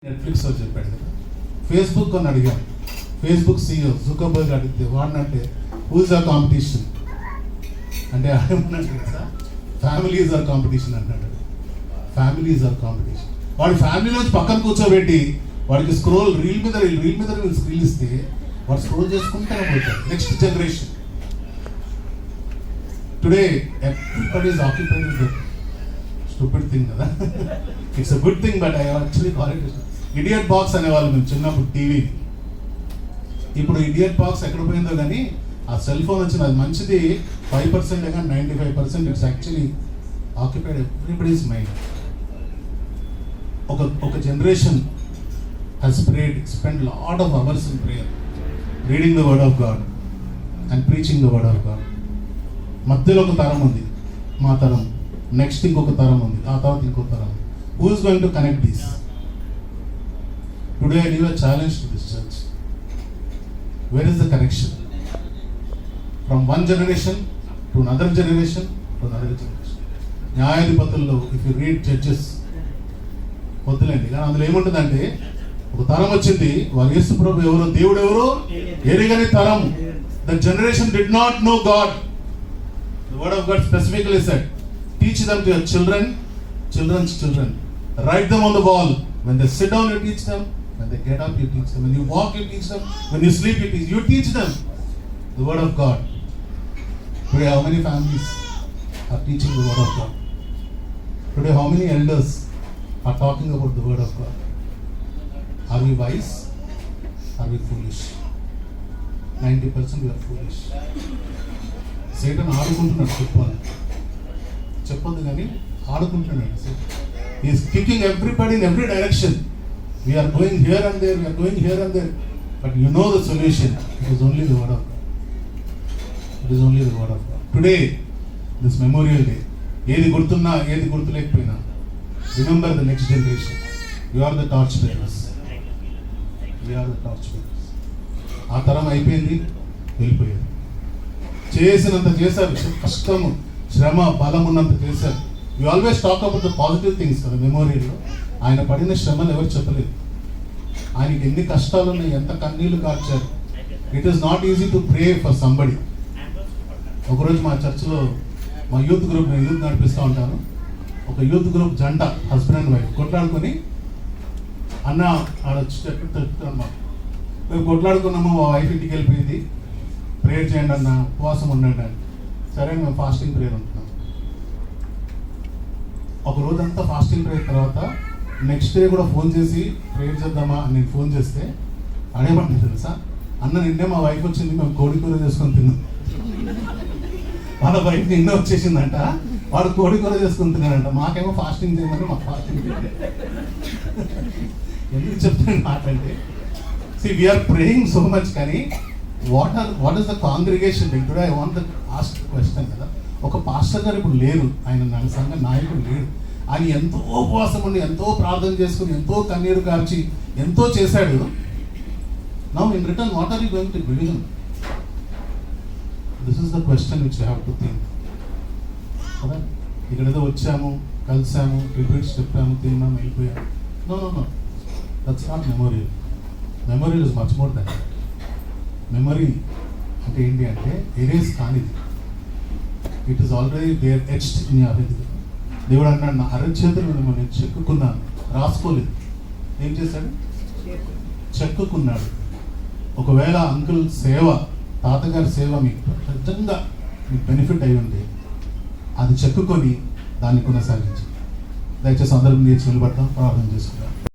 Netflix లో చెప్పాడు కదా, ఫేస్బుక్ అని అడిగాను. ఫేస్బుక్ CEO జుకర్బర్గ్ అడిగితే వాడినంటే హూజ్ ఆర్ కాంపిటీషన్ అంటే ఏమన్నాడు తెలుసా, ఫ్యామిలీస్ ఆర్ కాంపిటీషన్ అంటాడు. Families are competition. వాడి ఫ్యామిలీలోంచి పక్కన కూర్చోబెట్టి వాడికి రీల్ మీద స్క్రీల్ ఇస్తే వాడు స్క్రోల్ చేసుకుంటానే పోతాడు. Next generation today everybody is occupied with stupid thing కదా. It's a good thing, but I actually call it idiot box అనేవాళ్ళు మేము చిన్నప్పుడు టీవీ. ఇప్పుడు ఇడియట్ బాక్స్ ఎక్కడ పోయిందో కానీ ఆ సెల్ ఫోన్ వచ్చిన అది మంచిది 5% కానీ 95% it's actually occupied everybody's mind. ఒక generation has spend lot of hours in prayer, reading the word of God and preaching the word of God. మధ్యలో ఒక తరం ఉంది, మా తరం. నెక్స్ట్ ఇంకొక తరం ఉంది, ఆ తర్వాత ఇంకొక తరం. Who is going to connect these? Today I give a challenge to this church. Where is the connection? From one generation to another generation to another generation. న్యాయాధిపతుల్లో ఇఫ్ యూ రీడ్ జడ్జెస్ వద్దులేండి, కానీ అందులో ఏముంటుందంటే ఒక తరం వచ్చింది, వాళ్ళు యేసు ప్రభు ఎవరో దేవుడు ఎవరో ఎరగని తరం. The generation did not know God. The word of God specifically said, teach them to your children's children. Write them on the wall. When they sit down, you teach them. When they get up, you teach them. When you walk, you teach them. When you sleep, you teach them the word of God. Today, how many families are teaching the word of God? Today, how many elders are talking about the word of God? Are we wise? Are we foolish? 90% we are foolish. Satan ఆడుకుంటున్నాడు, చెప్పొద్దు కానీ ఆడుకుంటున్నాడు. He is kicking everybody in every direction. We are going here and there, but you know the solution. It is only the word of God. It is only the word of God. Today, this Memorial Day, ఏది గుర్తున్నా ఏది గుర్తులేకపోయినా, remember the next generation. You are the torch bearers. We are the torch bearers. ఆ తరం అయిపోయింది, వెళ్ళిపోయారు. చేసినంత చేశారు, కష్టము శ్రమ బలం ఉన్నంత చేశారు. You always talk about the positive things కదా. మెమోరియల్లో ఆయన పడిన శ్రమలు ఎవరు చెప్పలేదు. ఆయనకి ఎన్ని కష్టాలు ఉన్నాయి, ఎంత కన్నీళ్లు కార్చారు. It is not easy to pray for somebody. ఒకరోజు మా చర్చ్లో మా యూత్ గ్రూప్, నేను యూత్ నడిపిస్తూ ఉంటాను. ఒక యూత్ గ్రూప్ జంట, హస్బెండ్ అండ్ వైఫ్ కొట్లాడుకొని, అన్న ఆడొచ్చి చెప్తున్నాను, మాకు మేము కొట్లాడుకున్నాము, మా వైఫ్ ఇంటికి వెళ్ళిపోయింది, ప్రేయర్ చేయండి అన్న, ఉపవాసం ఉండండి అని. సరే మేము ఫాస్టింగ్ ప్రేయర్ ఉంటున్నాం. ఒక రోజంతా ఫాస్టింగ్ ప్రేయర్ తర్వాత నెక్స్ట్ డే కూడా ఫోన్ చేసి ప్రేయర్ చేద్దామా అని నేను ఫోన్ చేస్తే అడేమంటుంది తెలుసా, అన్న నిన్నే మా వైఫ్ వచ్చింది, మేము కోడి కూర చేసుకొని తిన్నాం. వాళ్ళ వైఫ్ నిన్నే వచ్చేసిందంట, వాడు కోడి కూర చేసుకొని తిన్నాడంట. మాకేమో ఫాస్టింగ్ చేయమని మాకు ఫాస్టింగ్ ఎందుకు చెప్తాను మాట అంటే, see we are praying so much, కానీ what is the congregation doing? Today I want to ask the question కదా. ఒక పాస్టర్ గారు ఇప్పుడు లేరు, ఆయన సంఘ నాయకుడు లేడు. ఆయన ఎంతో ఉపవాసం ఉండి, ఎంతో ప్రార్థన చేసుకుని, ఎంతో కన్నీరు కార్చి, ఎంతో చేశాడు. Now in return what are you going to give him? This is the question which you have to think కదా. ఇక్కడ ఏదో వచ్చాము, కలిసాము, రిపీట్స్ చెప్పాము, తిన్నాము, వెళ్ళిపోయాము. No no no, that's not memorial. Memorial is much more than. Memory అంటే ఏంటి అంటే ఎరేజ్ కానిది. It is already there etched in your head. దేవుడు అన్నాడు, నా అరచేతులు నేను చెక్కుకున్నాను, రాసుకోలేదు. ఏం చేశాడు? చెక్కుకున్నాడు. ఒకవేళ అంకుల్ సేవ, తాతగారి సేవ మీకు నిజంగా మీకు బెనిఫిట్ అయి ఉంటే అది చెక్కుకొని దాన్ని కొనసాగించి, దయచేసి అందరం నిలబడతాం, ప్రార్థన చేసుకుంటాం.